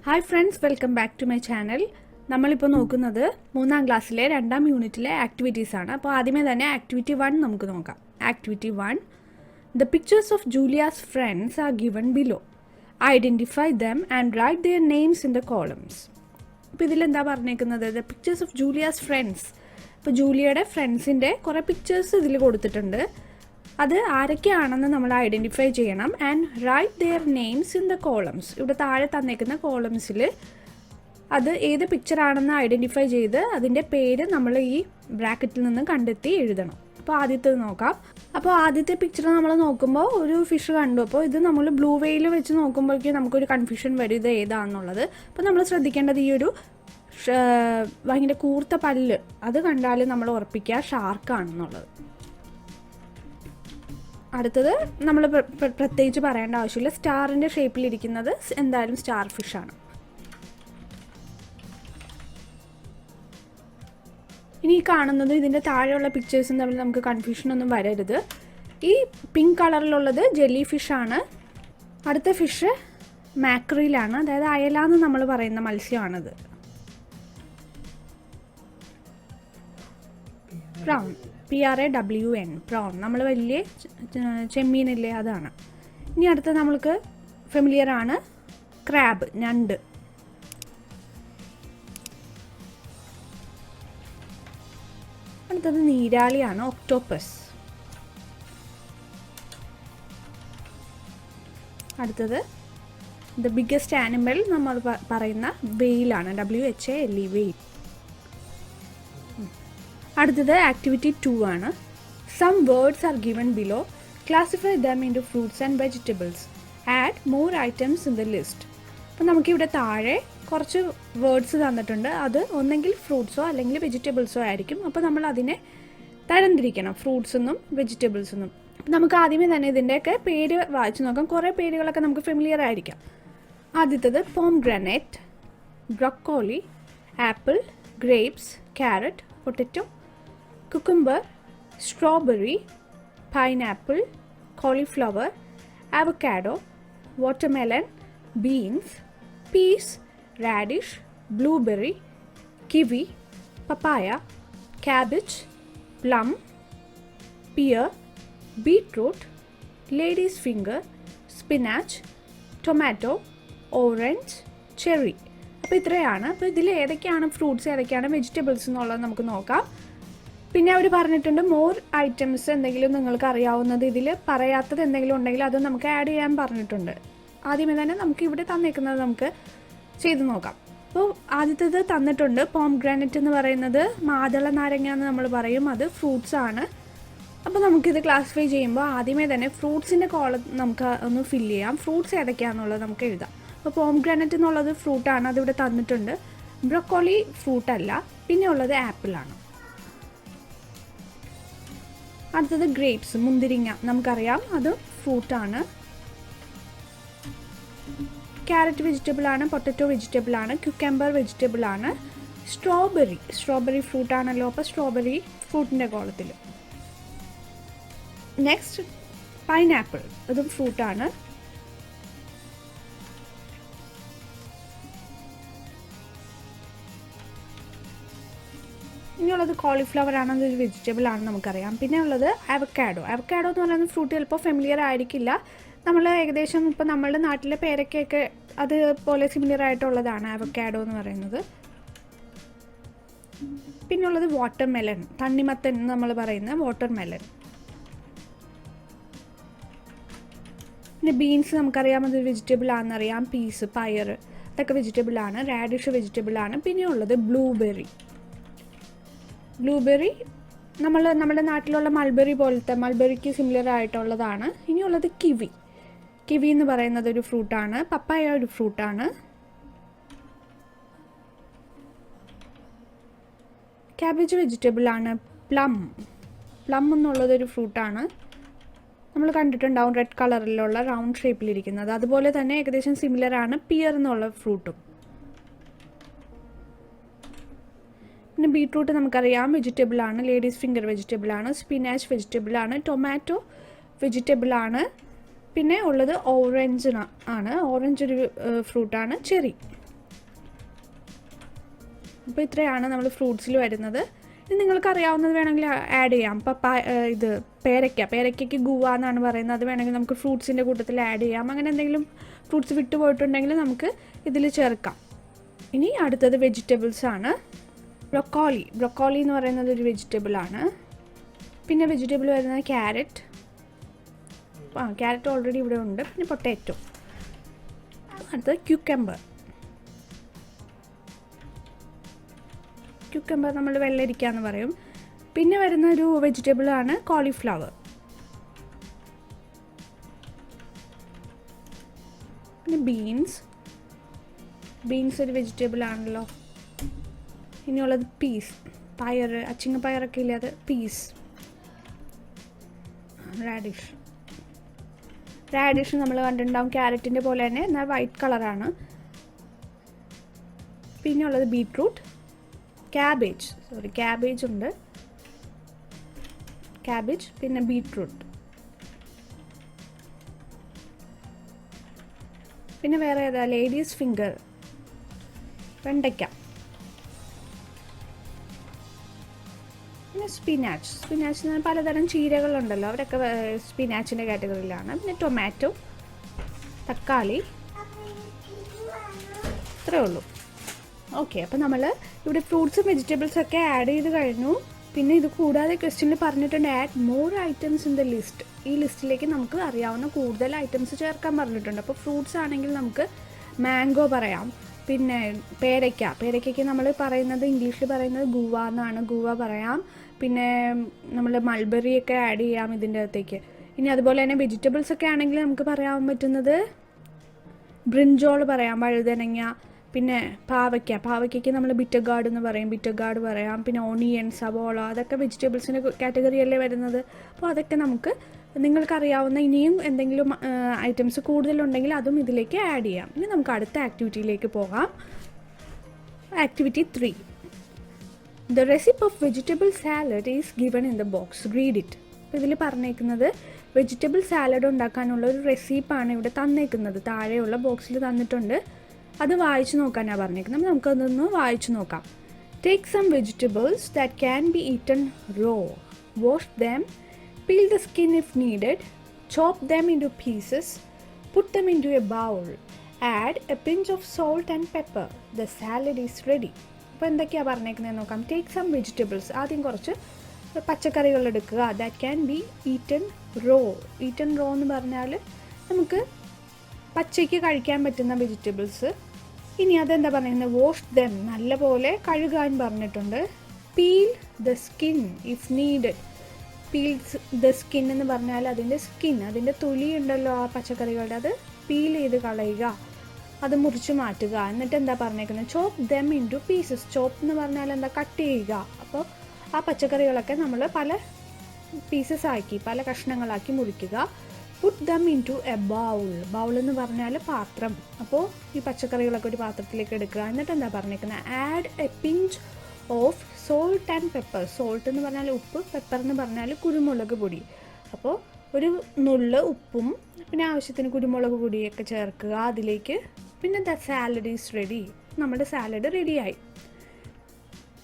Hi friends, welcome back to my channel. നമ്മളിപ്പോൾ നോക്കുന്നത് 3ാം ക്ലാസ്സിലെ 2ാം യൂണിറ്റിലെ ആക്ടിവിറ്റീസ് ആണ്. അപ്പോൾ ആദ്യമേ തന്നെ ആക്ടിവിറ്റി 1 നമുക്ക് നോക്കാം. Activity 1, the pictures of Julia's friends are given below. Identify them and write their names in the columns. അപ്പോൾ ഇതിലെന്താ പറഞ്ഞേക്കുന്നത്? The pictures of Julia's friends. ഇപ്പോൾ ജൂലിയയുടെ ഫ്രണ്ട്സിൻ്റെ കുറേ പിക്ചേഴ്സ് ഇതിൽ കൊടുത്തിട്ടുണ്ട്. അത് ആരൊക്കെയാണെന്ന് നമ്മൾ ഐഡൻറ്റിഫൈ ചെയ്യണം. And write their names in the columns. ഇവിടെ താഴെ തന്നേക്കുന്ന കോളംസിൽ അത് ഏത് പിക്ചറാണെന്ന് ഐഡൻറ്റിഫൈ ചെയ്ത് അതിൻ്റെ പേര് നമ്മൾ ഈ ബ്രാക്കറ്റിൽ നിന്ന് കണ്ടെത്തി എഴുതണം. അപ്പോൾ ആദ്യത്തെ നോക്കാം. അപ്പോൾ ആദ്യത്തെ പിക്ചർ നമ്മൾ നോക്കുമ്പോൾ ഒരു ഫിഷ് കണ്ടു. അപ്പോൾ ഇത് നമ്മൾ ബ്ലൂ വെയിൽ വെച്ച് നോക്കുമ്പോഴേക്കും നമുക്കൊരു കൺഫ്യൂഷൻ വരും ഇത് ഏതാണെന്നുള്ളത്. അപ്പോൾ നമ്മൾ ശ്രദ്ധിക്കേണ്ടത് ഈ ഒരു ഭയങ്കര കൂർത്ത പല്ല് അത് കണ്ടാൽ നമ്മൾ ഉറപ്പിക്കുക ഷാർക്കാണെന്നുള്ളത്. അടുത്തത് നമ്മൾ പ്രത്യേകിച്ച് പറയേണ്ട ആവശ്യമില്ല, സ്റ്റാറിൻ്റെ ഷേപ്പിലിരിക്കുന്നത് എന്തായാലും സ്റ്റാർ ഫിഷാണ്. ഇനി കാണുന്നത് ഇതിൻ്റെ താഴെയുള്ള പിക്ചേഴ്സും തമ്മിൽ നമുക്ക് കൺഫ്യൂഷനൊന്നും വരരുത്. ഈ പിങ്ക് കളറിലുള്ളത് ജെല്ലി ഫിഷാണ്. അടുത്ത ഫിഷ് മാക്രീലാണ്, അതായത് അയല എന്ന് നമ്മൾ പറയുന്ന മത്സ്യമാണത്. Prawn, PRAWN, prawn. നമ്മൾ വലിയ ചെമ്മീനില്ലേ അതാണ്. ഇനി അടുത്ത നമ്മൾക്ക് ഫെമിലിയർ ആണ് ക്രാബ്, ഞണ്ട്. അടുത്തത് നീരാളിയാണ്, ഒക്ടോപ്പസ്. അടുത്തത് ദ ബിഗ്ഗസ്റ്റ് ആനിമൽ നമ്മൾ പറയുന്ന വെയിലാണ്, WHALE, വെയിൽ. അടുത്തത് ആക്ടിവിറ്റി 2 ആണ്. Some words are given below. Classify them into fruits and vegetables. Add more items in the list. അപ്പോൾ നമുക്കിവിടെ താഴെ കുറച്ച് വേർഡ്സ് തന്നിട്ടുണ്ട്. അത് ഒന്നെങ്കിൽ ഫ്രൂട്ട്സോ അല്ലെങ്കിൽ വെജിറ്റബിൾസോ ആയിരിക്കും. അപ്പോൾ നമ്മൾ അതിനെ തരംതിരിക്കണം, ഫ്രൂട്ട്സ് എന്നും വെജിറ്റബിൾസ് എന്നും. നമുക്ക് ആദ്യമേ തന്നെ ഇതിൻ്റെയൊക്കെ പേര് വായിച്ചു നോക്കാം. കുറേ പേരുകളൊക്കെ നമുക്ക് ഫെമിലിയർ ആയിരിക്കാം. ആദ്യത്തത് pomegranate, broccoli, apple, grapes, carrot, potato, cucumber, strawberry, pineapple, cauliflower, avocado, watermelon, beans, peas, radish, blueberry, kiwi, papaya, cabbage, plum, pear, beetroot, lady's finger, spinach, tomato, orange, cherry. അപ്പോൾ ഇത്രയാണ്. അപ്പോൾ ഇതിൽ ഏതൊക്കെയാണ് ഫ്രൂട്ട്സ് ഏതൊക്കെയാണ് വെജിറ്റബിൾസ് എന്നുള്ളത് നമുക്ക് നോക്കാം. പിന്നെ അവർ പറഞ്ഞിട്ടുണ്ട് മോർ ഐറ്റംസ് എന്തെങ്കിലും നിങ്ങൾക്ക് അറിയാവുന്നത് ഇതിൽ പറയാത്തത് എന്തെങ്കിലും ഉണ്ടെങ്കിൽ അത് നമുക്ക് ആഡ് ചെയ്യാൻ പറഞ്ഞിട്ടുണ്ട്. ആദ്യമേ തന്നെ നമുക്ക് ഇവിടെ തന്നേക്കുന്നത് നമുക്ക് ചെയ്ത് നോക്കാം. അപ്പോൾ ആദ്യത്തേത് തന്നിട്ടുണ്ട് പോംഗ്രാനൈറ്റ് എന്ന് പറയുന്നത് മാതള നാരങ്ങ എന്ന് നമ്മൾ പറയും, അത് ഫ്രൂട്ട്സ് ആണ്. അപ്പോൾ നമുക്കിത് ക്ലാസിഫൈ ചെയ്യുമ്പോൾ ആദ്യമേ തന്നെ ഫ്രൂട്ട്സിൻ്റെ കോളം നമുക്ക് ഒന്ന് ഫില്ല് ചെയ്യാം. ഫ്രൂട്ട്സ് ഏതൊക്കെയാണെന്നുള്ളത് നമുക്ക് എഴുതാം. അപ്പോൾ പോംഗ്രാനൈറ്റ് എന്നുള്ളത് ഫ്രൂട്ടാണ്, അതിവിടെ തന്നിട്ടുണ്ട്. ബ്രൊക്കോളി ഫ്രൂട്ടല്ല. പിന്നെ ഉള്ളത് ആപ്പിളാണ്. അടുത്തത് ഗ്രേപ്സ്, മുന്തിരിങ്ങ, നമുക്കറിയാം അത് ഫ്രൂട്ടാണ്. ക്യാരറ്റ് വെജിറ്റബിൾ ആണ്, പൊട്ടറ്റോ വെജിറ്റബിൾ ആണ്, ക്യുക്കമ്പർ വെജിറ്റബിൾ ആണ്. സ്ട്രോബെറി ഫ്രൂട്ടാണല്ലോ, അപ്പോൾ സ്ട്രോബെറി ഫ്രൂട്ടിൻ്റെ കോളത്തിൽ. നെക്സ്റ്റ് പൈനാപ്പിൾ, അതും ഫ്രൂട്ടാണ്. ഇനിയുള്ളത് കോളിഫ്ലവർ ആണ്, അതൊരു വെജിറ്റബിൾ ആണെന്ന് നമുക്കറിയാം. പിന്നെ ഉള്ളത് അവക്കാഡോ എന്ന് പറയുന്ന ഫ്രൂട്ട് ചിലപ്പോൾ ഫെമിലിയർ ആയിരിക്കില്ല. നമ്മൾ ഏകദേശം ഇപ്പോൾ നമ്മളുടെ നാട്ടിലെ പേരയ്ക്കൊക്കെ അതുപോലെ സിമിലർ ആയിട്ടുള്ളതാണ് അവക്കാഡോ എന്ന് പറയുന്നത്. പിന്നെ ഉള്ളത് വാട്ടർമെലൺ, തണ്ണിമത്തൻ എന്ന് നമ്മൾ പറയുന്ന വാട്ടർമെലൺ. പിന്നെ ബീൻസ് നമുക്കറിയാം അതൊരു വെജിറ്റബിൾ ആണെന്നറിയാം. പീസ്, പയർ, അതൊക്കെ വെജിറ്റബിൾ ആണ്. റാഡിഷ് വെജിറ്റബിൾ ആണ്. പിന്നെ ഉള്ളത് ബ്ലൂബെറി നമ്മുടെ നാട്ടിലുള്ള മൾബെറി പോലത്തെ, മൾബെറിക്ക് സിമിലർ ആയിട്ടുള്ളതാണ്. ഇനിയുള്ളത് കിവി എന്ന് പറയുന്നത് ഒരു ഫ്രൂട്ടാണ്. പപ്പായ ഒരു ഫ്രൂട്ടാണ്. ക്യാബേജ് വെജിറ്റബിൾ ആണ്. പ്ലം എന്നുള്ളതൊരു ഫ്രൂട്ടാണ്. നമ്മൾ കണ്ടിട്ടുണ്ടാവും റെഡ് കളറിലുള്ള റൗണ്ട് ഷേപ്പിലിരിക്കുന്നത്. അതുപോലെ തന്നെ ഏകദേശം സിമിലർ ആണ് പിയർ എന്നുള്ള ഫ്രൂട്ടും. പിന്നെ ബീട്രൂട്ട് നമുക്കറിയാം വെജിറ്റബിൾ ആണ്. ലേഡീസ് ഫിംഗർ വെജിറ്റബിൾ ആണ്. സ്പിനാച്ച് വെജിറ്റബിൾ ആണ്. ടൊമാറ്റോ വെജിറ്റബിൾ ആണ്. പിന്നെ ഉള്ളത് ഓറഞ്ച് ആണ്. ഓറഞ്ച് ഒരു ഫ്രൂട്ടാണ്. ചെറി അപ്പോൾ ഇത്രയാണ് നമ്മൾ ഫ്രൂട്ട്സിൽ വരുന്നത്. ഇനി നിങ്ങൾക്ക് അറിയാവുന്നത് വേണമെങ്കിൽ ആഡ് ചെയ്യാം. ഇപ്പോൾ ഇത് പേരയ്ക്കയ്ക്ക് ഗുവ എന്നാണ് പറയുന്നത്. അത് വേണമെങ്കിൽ നമുക്ക് ഫ്രൂട്ട്സിൻ്റെ കൂട്ടത്തിൽ ആഡ് ചെയ്യാം. അങ്ങനെ എന്തെങ്കിലും ഫ്രൂട്ട്സ് വിട്ടുപോയിട്ടുണ്ടെങ്കിൽ നമുക്ക് ഇതിൽ ചേർക്കാം. ഇനി അടുത്തത് വെജിറ്റബിൾസ് ആണ്. ബ്രൊക്കോളി എന്ന് പറയുന്നത് ഒരു വെജിറ്റബിളാണ്. പിന്നെ വെജിറ്റബിൾ വരുന്നത് ക്യാരറ്റ് ഓൾറെഡി ഇവിടെ ഉണ്ട്. പിന്നെ പൊട്ടാറ്റോ. അടുത്തത് ക്യൂക്കമ്പർ നമ്മൾ വെള്ളരിക്ക എന്ന് പറയും. പിന്നെ വരുന്ന ഒരു വെജിറ്റബിളാണ് കോളിഫ്ലവർ. പിന്നെ ബീൻസ് ഒരു വെജിറ്റബിൾ ആണല്ലോ. ഇനിയുള്ളത് പീസ്, അച്ചിങ്ങപ്പയറൊക്കെ ഇല്ലേ, അത് പീസ്. റാഡിഷ് നമ്മൾ കണ്ടിട്ടുണ്ടാവും, ക്യാരറ്റിൻ്റെ പോലെ തന്നെ, എന്നാൽ വൈറ്റ് കളറാണ്. പിന്നെ ഉള്ളത് ബീട്രൂട്ട്, ക്യാബേജ് ഉണ്ട്, പിന്നെ ബീട്രൂട്ട്. പിന്നെ വേറെ ഏതാ, ലേഡീസ് ഫിംഗർ, വെണ്ടയ്ക്ക. പിന്നെ സ്പിനാച്ച് പലതരം ചീരകളുണ്ടല്ലോ, അവരൊക്കെ സ്പിനാച്ചിൻ്റെ കാറ്റഗറിയിലാണ്. പിന്നെ ടൊമാറ്റോ, തക്കാളി, ഇത്രയേ ഉള്ളൂ. ഓക്കെ, അപ്പോൾ നമ്മൾ ഇവിടെ ഫ്രൂട്ട്സും വെജിറ്റബിൾസും ഒക്കെ ആഡ് ചെയ്ത് കഴിഞ്ഞു. പിന്നെ ഇത് കൂടാതെ ക്വസ്റ്റ്യനിൽ പറഞ്ഞിട്ടുണ്ട് add more items in the list. ഈ ലിസ്റ്റിലേക്ക് നമുക്ക് അറിയാവുന്ന കൂടുതൽ ഐറ്റംസ് ചേർക്കാൻ പറഞ്ഞിട്ടുണ്ട്. അപ്പോൾ ഫ്രൂട്ട്സ് ആണെങ്കിൽ നമുക്ക് മാംഗോ പറയാം. പിന്നെ പേരയ്ക്കയ്ക്ക് നമ്മൾ പറയുന്നത്, ഇംഗ്ലീഷിൽ പറയുന്നത് ഗുവ എന്നാണ്, ഗുവ പറയാം. പിന്നെ നമ്മൾ മൾബറിയൊക്കെ ആഡ് ചെയ്യാം ഇതിൻ്റെ അകത്തേക്ക്. ഇനി അതുപോലെ തന്നെ വെജിറ്റബിൾസ് ഒക്കെ ആണെങ്കിൽ നമുക്ക് പറയാൻ പറ്റുന്നത് ബ്രിഞ്ചോൾ പറയാം, വഴുതനങ്ങ. പിന്നെ പാവയ്ക്കയ്ക്ക് നമ്മൾ ബിറ്റർ ഗാർഡ് പറയാം. പിന്നെ ഓണിയൻ, സവോള, അതൊക്കെ വെജിറ്റബിൾസിൻ്റെ കാറ്റഗറിയല്ലേ വരുന്നത്. അപ്പോൾ അതൊക്കെ നമുക്ക് നിങ്ങൾക്കറിയാവുന്ന ഇനിയും എന്തെങ്കിലും ഐറ്റംസ് കൂടുതലുണ്ടെങ്കിൽ അതും ഇതിലേക്ക് ആഡ് ചെയ്യാം. ഇനി നമുക്ക് അടുത്ത ആക്ടിവിറ്റിയിലേക്ക് പോകാം. Activity 3. The recipe of vegetable salad is given in the box. Read it. അപ്പോൾ ഇതിൽ പറഞ്ഞേക്കുന്നത് വെജിറ്റബിൾ സാലഡ് ഉണ്ടാക്കാനുള്ള ഒരു റെസിപ്പാണ് ഇവിടെ തന്നേക്കുന്നത്. താഴെയുള്ള ബോക്സിൽ തന്നിട്ടുണ്ട്. അത് വായിച്ചു നോക്കാനാണ് പറഞ്ഞേക്കുന്നത്. നമുക്കതൊന്ന് വായിച്ചു നോക്കാം. Take some vegetables that can be eaten raw. Wash them. Peel the skin if needed. Chop them into pieces. Put them into a bowl. Add a pinch of salt and pepper. The salad is ready. അപ്പോൾ എന്തൊക്കെയാണ് പറഞ്ഞേക്കുന്നത് നോക്കാം. Take some vegetables, ആദ്യം കുറച്ച് പച്ചക്കറികൾ എടുക്കുക. That can be eaten raw എന്ന് പറഞ്ഞാൽ നമുക്ക് പച്ചയ്ക്ക് കഴിക്കാൻ പറ്റുന്ന വെജിറ്റബിൾസ്. ഇനി അതെന്താ പറഞ്ഞിരിക്കുന്നത്, വാഷ് ദം, നല്ലപോലെ കഴുകാൻ പറഞ്ഞിട്ടുണ്ട്. Peel the skin if needed. Peel the skin എന്ന് പറഞ്ഞാൽ അതിൻ്റെ തൊലി ഉണ്ടല്ലോ ആ പച്ചക്കറികളുടെ, അത് പീൽ ചെയ്ത് കളയുക, അത് മുറിച്ച് മാറ്റുക. എന്നിട്ട് എന്താ പറഞ്ഞേക്കുന്നത്, ചോപ്പ് ദം ഇൻ ടു പീസസ്. ചോപ്പ് എന്ന് പറഞ്ഞാൽ എന്താ, കട്ട് ചെയ്യുക. അപ്പോൾ ആ പച്ചക്കറികളൊക്കെ നമ്മൾ പല പീസസ് ആക്കി, പല കഷ്ണങ്ങളാക്കി മുറിക്കുക. Put them into a bowl എന്ന് പറഞ്ഞാൽ പാത്രം. അപ്പോൾ ഈ പച്ചക്കറികളൊക്കെ ഒരു പാത്രത്തിലേക്ക് എടുക്കുക. എന്നിട്ട് എന്താ പറഞ്ഞേക്കുന്നത്, add a pinch of salt and pepper. Salt എന്ന് പറഞ്ഞാൽ ഉപ്പ്, പെപ്പർ എന്ന് പറഞ്ഞാൽ കുരുമുളക് പൊടി. അപ്പോൾ ഒരു നുള്ള് ഉപ്പും പിന്നെ ആവശ്യത്തിന് കുരുമുളക് പൊടിയൊക്കെ ചേർക്കുക അതിലേക്ക്. പിന്നെ ദ സാലഡ് ഈസ് റെഡി. നമ്മുടെ സാലഡ് റെഡിയായി.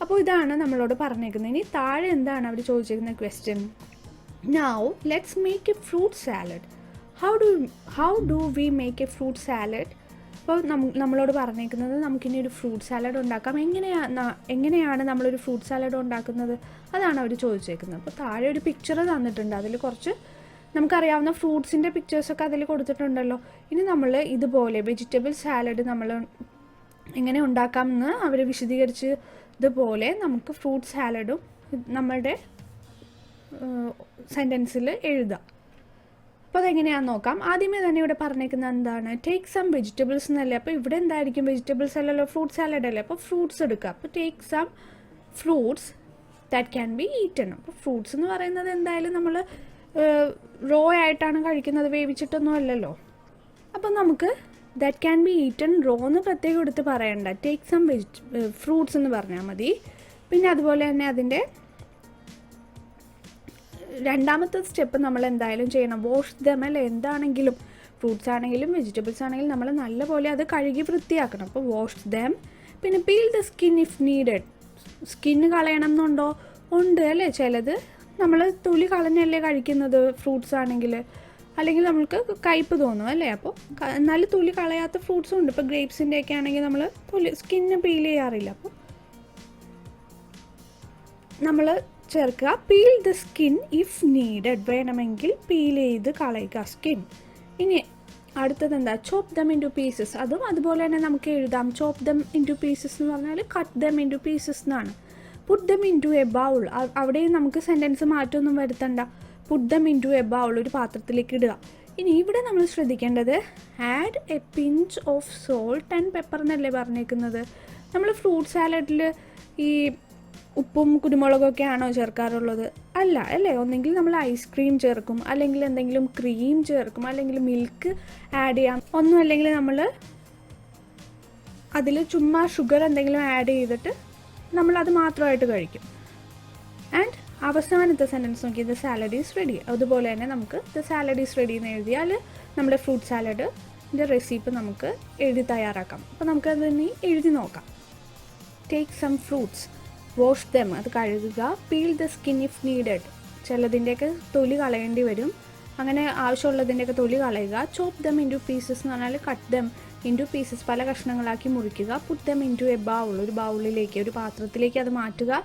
അപ്പോൾ ഇതാണ് നമ്മളോട് പറഞ്ഞേക്കുന്നത്. ഇനി താഴെ എന്താണ് അവർ ചോദിച്ചിരിക്കുന്ന question. Now let's make a fruit salad. How do we make a fruit salad? അപ്പോൾ നമ്മളോട് പറഞ്ഞേക്കുന്നത് നമുക്കിനി ഒരു ഫ്രൂട്ട് സാലഡ് ഉണ്ടാക്കാം. എങ്ങനെയാണ് നമ്മളൊരു ഫ്രൂട്ട് സാലഡ് ഉണ്ടാക്കുന്നത്, അതാണ് അവർ ചോദിച്ചേക്കുന്നത്. അപ്പോൾ താഴെ ഒരു പിക്ചർ തന്നിട്ടുണ്ട്. അതിൽ കുറച്ച് നമുക്കറിയാവുന്ന ഫ്രൂട്ട്സിൻ്റെ പിക്ചേഴ്സൊക്കെ അതിൽ കൊടുത്തിട്ടുണ്ടല്ലോ. ഇനി നമ്മൾ ഇതുപോലെ വെജിറ്റബിൾ സാലഡ് നമ്മൾ എങ്ങനെ ഉണ്ടാക്കാമെന്ന് അവർ വിശദീകരിച്ച് ഇതുപോലെ നമുക്ക് ഫ്രൂട്ട് സാലഡും നമ്മളുടെ സെൻറ്റൻസിൽ എഴുതാം. അപ്പോൾ അതെങ്ങനെയാണെന്ന് നോക്കാം. ആദ്യമേ തന്നെ ഇവിടെ പറഞ്ഞേക്കുന്നത് എന്താണ്, ടേക്ക് സം വെജിറ്റബിൾസ് എന്നല്ലേ. അപ്പോൾ ഇവിടെ എന്തായിരിക്കും, വെജിറ്റബിൾസ് അല്ലല്ലോ, ഫ്രൂട്ട് സാലഡ് അല്ലേ. അപ്പോൾ ഫ്രൂട്ട്സ് എടുക്കുക. അപ്പോൾ take some fruits that can be eaten. അപ്പോൾ ഫ്രൂട്ട്സ് എന്ന് പറയുന്നത് എന്തായാലും നമ്മൾ റോ ആയിട്ടാണ് കഴിക്കുന്നത്, വേവിച്ചിട്ടൊന്നും അല്ലല്ലോ. അപ്പം നമുക്ക് that can be eaten raw എന്ന് പ്രത്യേകം എടുത്ത് പറയണ്ട. ടേക്ക് സം ഫ്രൂട്ട്സ് എന്ന് പറഞ്ഞാൽ മതി. പിന്നെ അതുപോലെ തന്നെ അതിൻ്റെ രണ്ടാമത്തെ സ്റ്റെപ്പ് നമ്മൾ എന്തായാലും ചെയ്യണം, വാഷ് ദം അല്ലേ. എന്താണെങ്കിലും ഫ്രൂട്ട്സ് ആണെങ്കിലും വെജിറ്റബിൾസ് ആണെങ്കിലും നമ്മൾ നല്ലപോലെ അത് കഴുകി വൃത്തിയാക്കണം. അപ്പോൾ വാഷ് ദം, പിന്നെ peel the skin if needed. Skin കളയണം എന്നുണ്ടോ? ഉണ്ട് അല്ലേ. ചിലത് നമ്മൾ തൊലി കളഞ്ഞല്ലേ കഴിക്കുന്നത് ഫ്രൂട്ട്സ് ആണെങ്കിൽ, അല്ലെങ്കിൽ നമുക്ക് കയ്പ്പ് തോന്നും അല്ലേ. അപ്പോൾ എന്നാലും തൊലി കളയാത്ത ഫ്രൂട്ട്സും ഉണ്ട്. ഇപ്പോൾ ഗ്രേപ്സിൻ്റെ ഒക്കെ ആണെങ്കിൽ നമ്മൾ സ്കിന്ന് പീൽ ചെയ്യാറില്ല. അപ്പോൾ നമ്മൾ ചേർക്കുക peel the skin if needed, വേണമെങ്കിൽ പീൽ ചെയ്ത് കളയുക സ്കിൻ. ഇനി അടുത്തത് എന്താ? Chop them into pieces. അതും അതുപോലെ തന്നെ നമുക്ക് എഴുതാം. Chop them into pieces എന്ന് പറഞ്ഞാൽ cut them into pieces എന്നാണ്. Put them into a bowl, അവിടെയും നമുക്ക് സെൻറ്റൻസ് മാറ്റമൊന്നും വരുത്തണ്ട. Put them into a bowl, ഒരു പാത്രത്തിലേക്ക് ഇടുക. ഇനി ഇവിടെ നമ്മൾ ശ്രദ്ധിക്കേണ്ടത് add a pinch of salt and pepper എന്നല്ലേ പറഞ്ഞേക്കുന്നത്. നമ്മൾ ഫ്രൂട്ട് സാലഡിൽ ഈ ഉപ്പും കുരുമുളകൊക്കെ ആണോ ചേർക്കാറുള്ളത്? അല്ല അല്ലേ. ഒന്നെങ്കിൽ നമ്മൾ ഐസ്ക്രീം ചേർക്കും, അല്ലെങ്കിൽ എന്തെങ്കിലും ക്രീം ചേർക്കും, അല്ലെങ്കിൽ മിൽക്ക് ആഡ് ചെയ്യാം. ഒന്നും അല്ലെങ്കിൽ നമ്മൾ അതിൽ ചുമ്മാ ഷുഗർ എന്തെങ്കിലും ആഡ് ചെയ്തിട്ട് നമ്മളത് മാത്രമായിട്ട് കഴിക്കും. ആൻഡ് അവസാനത്തെ സെൻറ്റൻസ് നോക്കി ദ സാലഡ് ഈസ് റെഡി. അതുപോലെ തന്നെ നമുക്ക് ദ സാലഡ് ഈസ് റെഡി എന്ന് എഴുതിയാൽ നമ്മുടെ ഫ്രൂട്ട് സാലഡിൻ്റെ റെസിപ്പി നമുക്ക് എഴുതി തയ്യാറാക്കാം. അപ്പോൾ നമുക്കത് ഇനി എഴുതി നോക്കാം. Take some fruits, wash them, അത് കഴുകുക. Peel the skin if needed, ചിലതിൻ്റെയൊക്കെ തൊലി കളയേണ്ടി വരും, അങ്ങനെ ആവശ്യമുള്ളതിൻ്റെയൊക്കെ തൊലി കളയുക. Chop them into pieces എന്ന് പറഞ്ഞാൽ cut them into pieces, പല കഷ്ണങ്ങളാക്കി മുറിക്കുക. Put them into a bowl, ഒരു ബൗളിലേക്ക്, ഒരു പാത്രത്തിലേക്ക് അത് മാറ്റുക.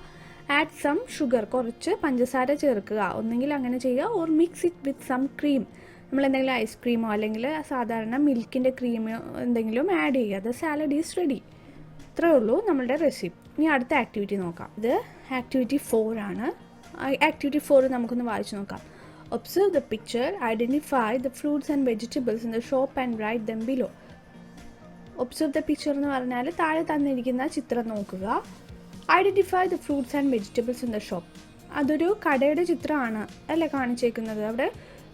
ആഡ് സം ഷുഗർ, കുറച്ച് പഞ്ചസാര ചേർക്കുക. ഒന്നെങ്കിൽ അങ്ങനെ ചെയ്യുക, or mix it with some cream, നമ്മൾ എന്തെങ്കിലും ഐസ്ക്രീമോ അല്ലെങ്കിൽ സാധാരണ മിൽക്കിൻ്റെ ക്രീമോ എന്തെങ്കിലും ആഡ് ചെയ്യുക. The salad is ready. ഇത്രയേ ഉള്ളൂ നമ്മളുടെ റെസിപ്പി. ഇനി അടുത്ത ആക്ടിവിറ്റി നോക്കാം. ഇത് ആക്ടിവിറ്റി 4 ആണ്. ആക്ടിവിറ്റി 4 നമുക്കൊന്ന് വായിച്ചു നോക്കാം. Observe the picture, identify the fruits and vegetables in the shop and write them below. Observe the picture എന്ന് പറഞ്ഞാൽ താഴെ തന്നിരിക്കുന്ന ചിത്രം നോക്കുക. Identify the fruits and vegetables in the shop. അതൊരു കടയുടെ ചിത്രമാണ് അല്ലേ കാണിച്ചേക്കുന്നത്. അവിടെ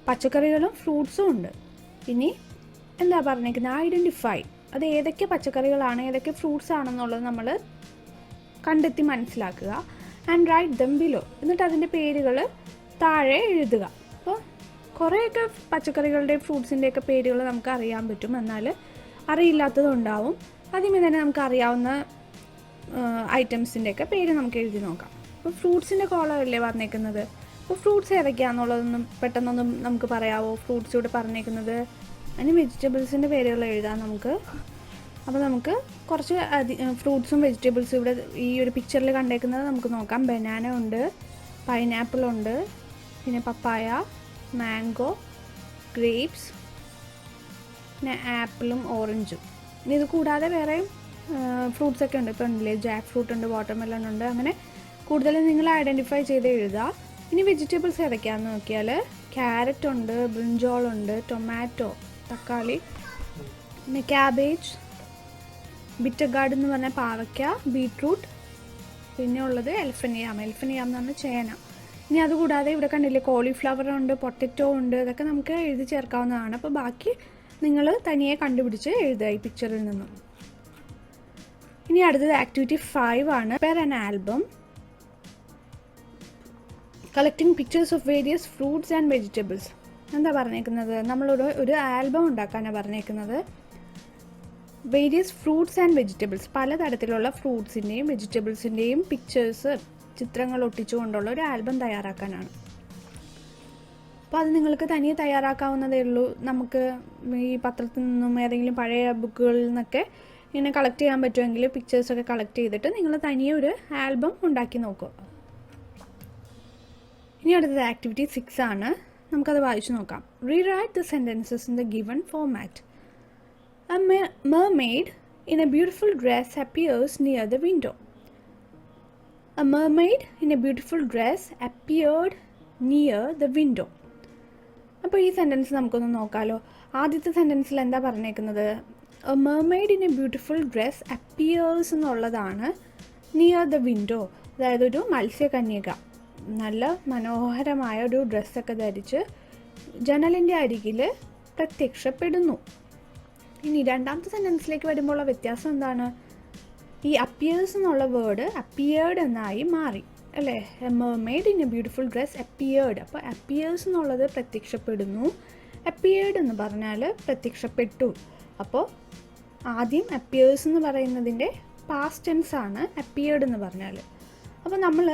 പച്ചക്കറികളും ഫ്രൂട്ട്സും ഉണ്ട്. ഇനി എന്താ പറഞ്ഞേക്കുന്നത്? ഐഡൻറ്റിഫൈ, അത് ഏതൊക്കെ പച്ചക്കറികളാണ് ഏതൊക്കെ ഫ്രൂട്ട്സ് ആണെന്നുള്ളത് നമ്മൾ കണ്ടെത്തി മനസ്സിലാക്കുക. ആൻഡ് റൈറ്റ് ദം ബിലോ, എന്നിട്ട് അതിൻ്റെ പേരുകൾ താഴെ എഴുതുക. അപ്പോൾ കുറേയൊക്കെ പച്ചക്കറികളുടെയും ഫ്രൂട്ട്സിൻ്റെയൊക്കെ പേരുകൾ നമുക്ക് അറിയാൻ പറ്റും, എന്നാൽ അറിയില്ലാത്തതുണ്ടാവും. ആദ്യമേ തന്നെ നമുക്ക് അറിയാവുന്ന ഐറ്റംസിൻ്റെയൊക്കെ പേര് നമുക്ക് എഴുതി നോക്കാം. അപ്പോൾ ഫ്രൂട്ട്സിൻ്റെ കോളമല്ലേ പറഞ്ഞേക്കുന്നത്. അപ്പോൾ ഫ്രൂട്ട്സ് ഏതൊക്കെയാണെന്നുള്ളതൊന്നും പെട്ടെന്നൊന്നും നമുക്ക് പറയാമോ? ഫ്രൂട്ട്സ് ഇവിടെ പറഞ്ഞേക്കുന്നത്. അതിന് വെജിറ്റബിൾസിൻ്റെ പേരുകൾ എഴുതാം നമുക്ക്. അപ്പോൾ നമുക്ക് കുറച്ച് ഫ്രൂട്ട്സും വെജിറ്റബിൾസും ഇവിടെ ഈ ഒരു പിക്ചറിൽ കണ്ടേക്കുന്നത് നമുക്ക് നോക്കാം. ബനാന ഉണ്ട്, പൈനാപ്പിൾ ഉണ്ട്, പിന്നെ പപ്പായ, മാംഗോ, ഗ്രേപ്സ്, പിന്നെ ആപ്പിളും ഓറഞ്ചും. ഇനി ഇത് കൂടാതെ വേറെയും ഫ്രൂട്ട്സൊക്കെ ഉണ്ട്. ഇപ്പോൾ ഉണ്ടല്ലേ, ജാക്ക് ഫ്രൂട്ട് ഉണ്ട്, വാട്ടർമെലൺ ഉണ്ട്. അങ്ങനെ കൂടുതലും നിങ്ങൾ ഐഡൻറ്റിഫൈ ചെയ്ത് എഴുതുക. ഇനി വെജിറ്റബിൾസ് ഏതൊക്കെയാണെന്ന് നോക്കിയാൽ ക്യാരറ്റ് ഉണ്ട്, ബ്രിഞ്ചോളുണ്ട്, ടൊമാറ്റോ, തക്കാളി, പിന്നെ ക്യാബേജ്, ബിറ്റർ ഗാർഡ് എന്ന് പറഞ്ഞാൽ പാവയ്ക്ക, ബീട്രൂട്ട്, പിന്നെ ഉള്ളത് എൽഫനിയാം എന്ന് പറഞ്ഞാൽ ചേന. ഇനി അതുകൂടാതെ ഇവിടെ കണ്ടില്ലേ കോളിഫ്ലവർ ഉണ്ട്, പൊട്ടറ്റോ ഉണ്ട്. ഇതൊക്കെ നമുക്ക് എഴുതി ചേർക്കാവുന്നതാണ്. അപ്പോൾ ബാക്കി നിങ്ങൾ തനിയെ കണ്ടുപിടിച്ച് എഴുതുക ഈ പിക്ചറിൽ നിന്നും. ഇനി അടുത്തത് ആക്ടിവിറ്റി 5 ആണ്. Pair an album collecting pictures of various fruits and vegetables. എന്താ പറഞ്ഞേക്കുന്നത്? നമ്മളോട് ഒരു ആൽബം ഉണ്ടാക്കാനാണ് പറഞ്ഞേക്കുന്നത്. വേരിയസ് ഫ്രൂട്ട്സ് ആൻഡ് വെജിറ്റബിൾസ്, പലതരത്തിലുള്ള ഫ്രൂട്ട്സിൻ്റെയും വെജിറ്റബിൾസിൻ്റെയും പിക്ചേഴ്സ്, ചിത്രങ്ങൾ ഒട്ടിച്ചുകൊണ്ടുള്ള ഒരു ആൽബം തയ്യാറാക്കാനാണ്. അപ്പോൾ അത് നിങ്ങൾക്ക് തനിയെ തയ്യാറാക്കാവുന്നതേ ഉള്ളൂ. നമുക്ക് ഈ പത്രത്തിൽ നിന്നും ഏതെങ്കിലും പഴയ ബുക്കുകളിൽ നിന്നൊക്കെ ഇങ്ങനെ കളക്ട് ചെയ്യാൻ പറ്റുമെങ്കിൽ പിക്ചേഴ്സൊക്കെ കളക്ട് ചെയ്തിട്ട് നിങ്ങൾ തനിയെ ഒരു ആൽബം ഉണ്ടാക്കി നോക്കുക. ഇനി അടുത്തത് ആക്ടിവിറ്റി 6 ആണ്. നമുക്കത് വായിച്ചു നോക്കാം. Rewrite the sentences in the given format. A mermaid in a beautiful dress appears near the window. A mermaid in a beautiful dress appeared near the window. അപ്പോൾ ഈ സെൻറ്റൻസ് നമുക്കൊന്ന് നോക്കാമല്ലോ. ആദ്യത്തെ സെൻറ്റൻസിൽ എന്താ പറഞ്ഞേക്കുന്നത്? A mermaid in a beautiful dress appears എന്നുള്ളതാണ് near the window. അതായത് ഒരു മത്സ്യകന്യക നല്ല മനോഹരമായ ഒരു ഡ്രസ്സൊക്കെ ധരിച്ച് ജനലിൻ്റെ അരികിൽ പ്രത്യക്ഷപ്പെടുന്നു. ഇനി രണ്ടാമത്തെ സെൻറ്റൻസിലേക്ക് വരുമ്പോൾ വ്യത്യാസം എന്താണ്? ഈ അപ്പിയേഴ്സ് എന്നുള്ള വേർഡ് അപ്പിയേർഡ് എന്നായി മാറി അല്ലേ? A mermaid in A beautiful dress appeared. അപ്പോൾ അപ്പിയേഴ്സ് എന്നുള്ളത് പ്രത്യക്ഷപ്പെടുന്നു, അപ്പിയേർഡ് എന്ന് പറഞ്ഞാൽ പ്രത്യക്ഷപ്പെട്ടു. അപ്പോൾ ആദ്യം അപ്പിയേഴ്സ് എന്ന് പറയുന്നതിൻ്റെ പാസ്റ്റ് ടെൻസ് ആണ് അപ്പിയേർഡ് എന്ന് പറഞ്ഞാൽ. അപ്പോൾ നമ്മൾ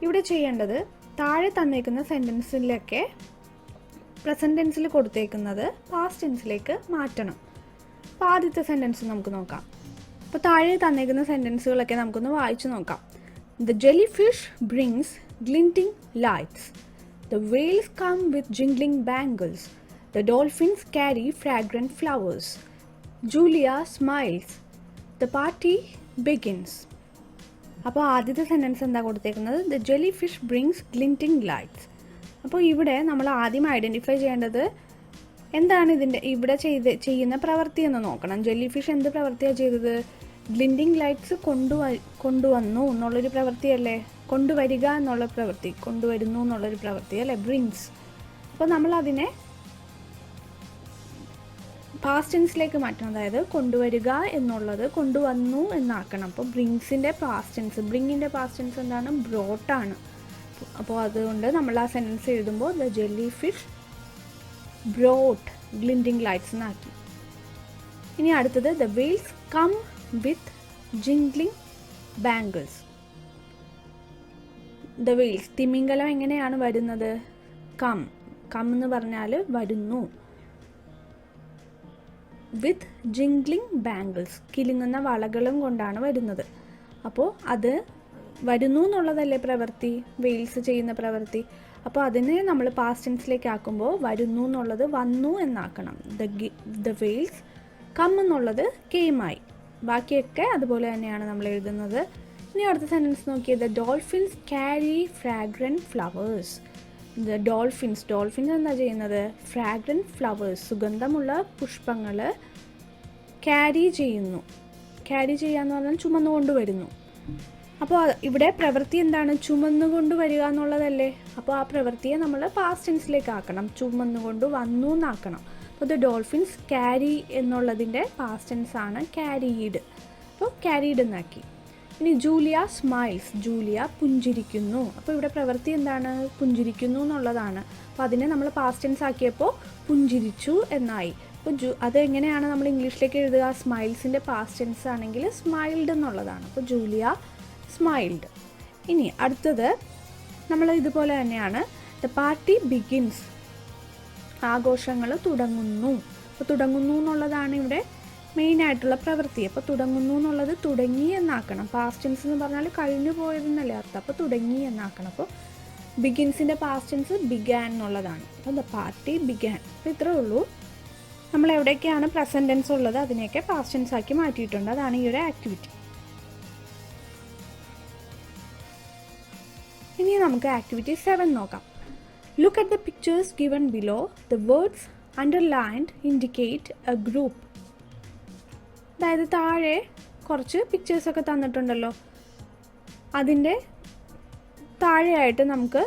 ഇവിടെ ചെയ്യേണ്ടത് താഴെ തന്നേക്കുന്ന സെൻറ്റൻസിലൊക്കെ പ്രസൻറ്റ് ടെൻസിൽ കൊടുത്തേക്കുന്നത് പാസ്റ്റ് ടെൻസിലേക്ക് മാറ്റണം. അപ്പോൾ ആദ്യത്തെ സെൻറ്റൻസ് നമുക്ക് നോക്കാം. അപ്പോൾ താഴെ തന്നേക്കുന്ന സെൻറ്റൻസുകളൊക്കെ നമുക്കൊന്ന് വായിച്ചു നോക്കാം. The jellyfish brings glinting lights. The whales come with jingling bangles. The dolphins carry fragrant flowers. Julia smiles. The party begins. അപ്പോൾ ആദ്യത്തെ സെൻറ്റൻസ് എന്താ കൊടുത്തേക്കുന്നത്? The jellyfish brings glinting lights. അപ്പോൾ ഇവിടെ നമ്മൾ ആദ്യം ഐഡൻറ്റിഫൈ ചെയ്യേണ്ടത് എന്താണ് ഇവിടെ ചെയ്യുന്ന പ്രവൃത്തി എന്ന് നോക്കണം. ജെല്ലി ഫിഷ് എന്ത് പ്രവൃത്തിയാണ് ചെയ്തത്? ഗ്ലിൻറ്റിംഗ് ലൈറ്റ്സ് കൊണ്ടുവന്നു എന്നുള്ളൊരു പ്രവൃത്തിയല്ലേ? കൊണ്ടുവരിക എന്നുള്ള പ്രവൃത്തി, കൊണ്ടുവരുന്നു എന്നുള്ളൊരു പ്രവൃത്തി അല്ലേ? ബ്രിങ്സ്. അപ്പോൾ നമ്മൾ അതിനെ പാസ്റ്റ് ടെൻസിലേക്ക് മാറ്റണം. അതായത് കൊണ്ടുവരിക എന്നുള്ളത് കൊണ്ടുവന്നു എന്നാക്കണം. അപ്പോൾ ബ്രിങ്സിൻ്റെ പാസ്റ്റ് ടെൻസ്, ബ്രിങ്ങിൻ്റെ പാസ്റ്റ് ടെൻസ് എന്താണ്? ബ്രോട്ടാണ്. അപ്പോൾ അതുകൊണ്ട് നമ്മൾ ആ സെൻറ്റൻസ് എഴുതുമ്പോൾ the jellyfish brought glinting lights എന്നാക്കി. ഇനി അടുത്തത് the whales come with jingling bangles. The whales, തിമിംഗലം എങ്ങനെയാണ് വരുന്നത്? കം എന്ന് പറഞ്ഞാൽ വരുന്നു. വിത്ത് ജിംഗ്ലിംഗ് ബാംഗിൾസ്, കിലുങ്ങുന്ന വളകളും കൊണ്ടാണ് വരുന്നത്. അപ്പോൾ അത് വരുന്നു എന്നുള്ളതല്ലേ പ്രവൃത്തി, വെയിൽസ് ചെയ്യുന്ന പ്രവൃത്തി. അപ്പോൾ അതിനെ നമ്മൾ പാസ്റ്റ് ടെൻസിലേക്ക് ആക്കുമ്പോൾ വരുന്നു എന്നുള്ളത് വന്നു എന്നാക്കണം. ദ വെയിൽസ് കം എന്നുള്ളത് കെയിമായി. ബാക്കിയൊക്കെ അതുപോലെ തന്നെയാണ് നമ്മൾ എഴുതുന്നത്. ഇനി അടുത്ത സെൻറ്റൻസ് നോക്കിയത് the dolphins carry fragrant flowers. The dolphins എന്താ ചെയ്യുന്നത്? ഫ്രാഗ്രൻറ്റ് ഫ്ലവേഴ്സ്, സുഗന്ധമുള്ള പുഷ്പങ്ങൾ ക്യാരി ചെയ്യുന്നു. ക്യാരി ചെയ്യാന്ന് പറഞ്ഞാൽ ചുമന്നുകൊണ്ട് വരുന്നു. അപ്പോൾ ഇവിടെ പ്രവൃത്തി എന്താണ്? ചുമന്നുകൊണ്ട് വരിക എന്നുള്ളതല്ലേ? അപ്പോൾ ആ പ്രവൃത്തിയെ നമ്മൾ പാസ്റ്റ് ടെൻസിലേക്ക് ആക്കണം. ചുമന്നുകൊണ്ട് വന്നു എന്നാക്കണം. അപ്പോൾ ദ ഡോൾഫിൻസ് ക്യാരി എന്നുള്ളതിൻ്റെ പാസ്റ്റ് ടെൻസ് ആണ് ക്യാരീഡ്. അപ്പോൾ ക്യാരീഡ് എന്നാക്കി. ഇനി ജൂലിയ സ്മൈൽസ്, ജൂലിയ പുഞ്ചിരിക്കുന്നു. അപ്പോൾ ഇവിടെ പ്രവൃത്തി എന്താണ്? പുഞ്ചിരിക്കുന്നു എന്നുള്ളതാണ്. അപ്പോൾ അതിനെ നമ്മൾ പാസ്റ്റ് ടെൻസ് ആക്കിയപ്പോൾ പുഞ്ചിരിച്ചു എന്നായി. അപ്പോൾ അതെങ്ങനെയാണ് നമ്മൾ ഇംഗ്ലീഷിലേക്ക് എഴുതുക? സ്മൈൽസിൻ്റെ പാസ്റ്റ് ടെൻസ് ആണെങ്കിൽ സ്മൈൽഡ് എന്നുള്ളതാണ്. അപ്പോൾ ജൂലിയ സ്മൈൽഡ്. ഇനി അടുത്തത് നമ്മൾ ഇതുപോലെ തന്നെയാണ് ദ പാർട്ടി ബിഗിൻസ്, ആഘോഷങ്ങൾ തുടങ്ങുന്നു. അപ്പോൾ തുടങ്ങുന്നു എന്നുള്ളതാണ് ഇവിടെ മെയിനായിട്ടുള്ള പ്രവൃത്തി. അപ്പോൾ തുടങ്ങുന്നു എന്നുള്ളത് തുടങ്ങി എന്നാക്കണം. പാസ്റ്റ് ടെൻസ് എന്ന് പറഞ്ഞാൽ കഴിഞ്ഞു പോയതെന്നല്ലേ അർത്ഥം. അപ്പോൾ തുടങ്ങി എന്നാക്കണം. അപ്പോൾ ബിഗിൻസിൻ്റെ പാസ്റ്റ് ടെൻസ് ബിഗാൻ എന്നുള്ളതാണ്. അപ്പോൾ ദ പാർട്ടി ബിഗാൻ. അപ്പോൾ ഇത്രേ ഉള്ളൂ. നമ്മൾ എവിടെയൊക്കെയാണ് പ്രസൻറ്റ് ടെൻസ് ഉള്ളത് അതിനെയൊക്കെ പാസ്റ്റ് ടെൻസ് ആക്കി മാറ്റിയിട്ടുണ്ട്. അതാണ് ഈ ഒരു ആക്ടിവിറ്റി. ഇനി നമുക്ക് ആക്ടിവിറ്റി 7 നോക്കാം. Look at the pictures given below. The words underlined indicate A group. അതായത് താഴെ കുറച്ച് പിക്ചേഴ്സൊക്കെ തന്നിട്ടുണ്ടല്ലോ, അതിൻ്റെ താഴെയായിട്ട് നമുക്ക്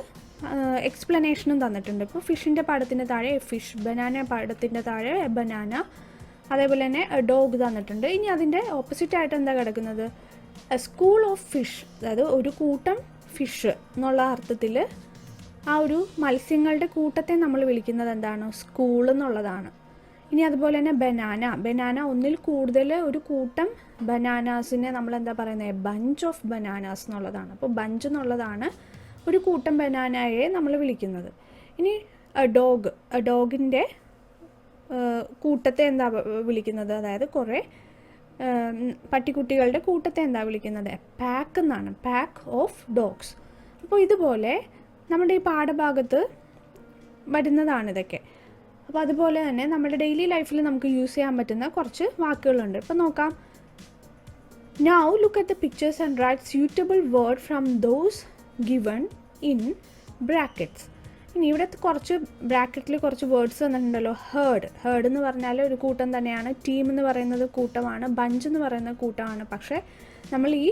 എക്സ്പ്ലനേഷനും തന്നിട്ടുണ്ട്. ഇപ്പോൾ ഫിഷിൻ്റെ പടത്തിൻ്റെ താഴെ ഫിഷ്, ബനാന പടത്തിൻ്റെ താഴെ ബനാന, അതേപോലെ തന്നെ ഡോഗ് തന്നിട്ടുണ്ട്. ഇനി അതിൻ്റെ ഓപ്പോസിറ്റായിട്ട് എന്താ കിടക്കുന്നത്? A school of fish. അതായത് ഒരു കൂട്ടം ഫിഷ് എന്നുള്ള അർത്ഥത്തിൽ ആ ഒരു മത്സ്യങ്ങളുടെ കൂട്ടത്തെ നമ്മൾ വിളിക്കുന്നത് എന്താണ്? സ്കൂൾ എന്നുള്ളതാണ്. ഇനി അതുപോലെ തന്നെ ബനാന ഒന്നിൽ കൂടുതൽ ഒരു കൂട്ടം ബനാനാസിനെ നമ്മൾ എന്താ പറയുന്നത്? ബഞ്ച് ഓഫ് ബനാനാസ് എന്നുള്ളതാണ്. അപ്പോൾ ബഞ്ച് എന്നുള്ളതാണ് ഒരു കൂട്ടം ബനാനയെ നമ്മൾ വിളിക്കുന്നത്. ഇനി ഡോഗിൻ്റെ കൂട്ടത്തെ എന്താ വിളിക്കുന്നത്? അതായത് കുറേ പട്ടിക്കുട്ടികളുടെ കൂട്ടത്തെ എന്താ വിളിക്കുന്നത്? പാക്ക് എന്നാണ്. Pack of dogs. അപ്പോൾ ഇതുപോലെ നമ്മുടെ ഈ പാഠഭാഗത്ത് വരുന്നതാണിതൊക്കെ. അപ്പോൾ അതുപോലെ തന്നെ നമ്മുടെ ഡെയിലി ലൈഫിൽ നമുക്ക് യൂസ് ചെയ്യാൻ പറ്റുന്ന കുറച്ച് വാക്കുകളുണ്ട്. ഇപ്പോൾ നോക്കാം. Now look at the pictures and write suitable word from those given in brackets. ഇനി ഇവിടെ കുറച്ച് ബ്രാക്കറ്റിൽ കുറച്ച് വേർഡ്സ് തന്നിട്ടുണ്ടല്ലോ. ഹേർഡ് എന്ന് പറഞ്ഞാൽ ഒരു കൂട്ടം തന്നെയാണ്. ടീം എന്ന് പറയുന്നത് കൂട്ടമാണ്. ബഞ്ച് എന്ന് പറയുന്നത് കൂട്ടമാണ്. പക്ഷേ നമ്മൾ ഈ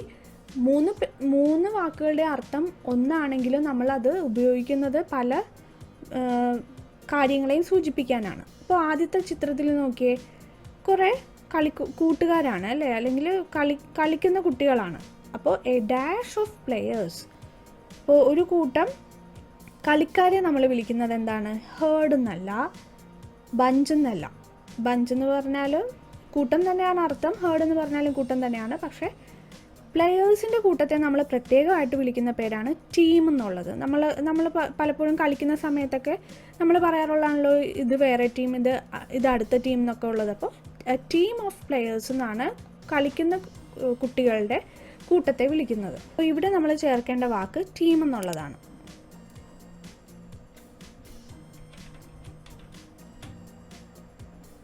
മൂന്ന് വാക്കുകളുടെ അർത്ഥം ഒന്നാണെങ്കിലും നമ്മളത് ഉപയോഗിക്കുന്നത് പല കാര്യങ്ങളെയും സൂചിപ്പിക്കാനാണ്. അപ്പോൾ ആദ്യത്തെ ചിത്രത്തിൽ നോക്കിയേ, കുറേ കൂട്ടുകാരാണ് അല്ലേ, അല്ലെങ്കിൽ കളിക്കുന്ന കുട്ടികളാണ്. അപ്പോൾ എ ഡാഷ് ഓഫ് പ്ലെയേഴ്സ്. അപ്പോൾ ഒരു കൂട്ടം കളിക്കാരെ നമ്മൾ വിളിക്കുന്നത് എന്താണ്? ഹേർഡ് എന്നല്ല, ബഞ്ച് എന്നല്ല. ബഞ്ച് എന്ന് പറഞ്ഞാൽ കൂട്ടം തന്നെയാണ് അർത്ഥം, ഹേർഡ് എന്ന് പറഞ്ഞാലും കൂട്ടം തന്നെയാണ്. പക്ഷേ പ്ലെയേഴ്സിൻ്റെ കൂട്ടത്തെ നമ്മൾ പ്രത്യേകമായിട്ട് വിളിക്കുന്ന പേരാണ് ടീം എന്നുള്ളത്. നമ്മൾ പലപ്പോഴും കളിക്കുന്ന സമയത്തൊക്കെ നമ്മൾ പറയാറുള്ളതാണല്ലോ ഇത് വേറെ ടീം, ഇത് അടുത്ത ടീം എന്നൊക്കെ ഉള്ളത്. അപ്പോൾ ടീം ഓഫ് പ്ലെയേഴ്സ് എന്നാണ് കളിക്കുന്ന കുട്ടികളുടെ കൂട്ടത്തെ വിളിക്കുന്നത്. അപ്പോൾ ഇവിടെ നമ്മൾ ചേർക്കേണ്ട വാക്ക് ടീം എന്നുള്ളതാണ്.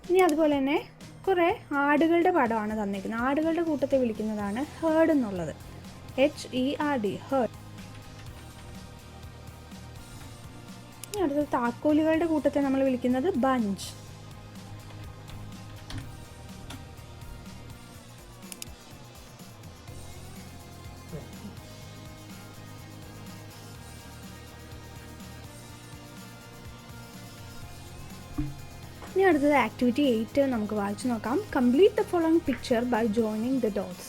ഇനി അതുപോലെ തന്നെ കുറേ ആടുകളുടെ പടമാണ് തന്നിരിക്കുന്നത്. ആടുകളുടെ കൂട്ടത്തെ വിളിക്കുന്നതാണ് ഹേർഡ് എന്നുള്ളത്. HERD, heard. ഇനി അടുത്തത് താക്കോലുകളുടെ കൂട്ടത്തെ നമ്മൾ വിളിക്കുന്നത് ബഞ്ച്. ഇനി അടുത്തത് ആക്ടിവിറ്റി 8 നമുക്ക് വായിച്ചു നോക്കാം. Complete the following picture by joining the dots,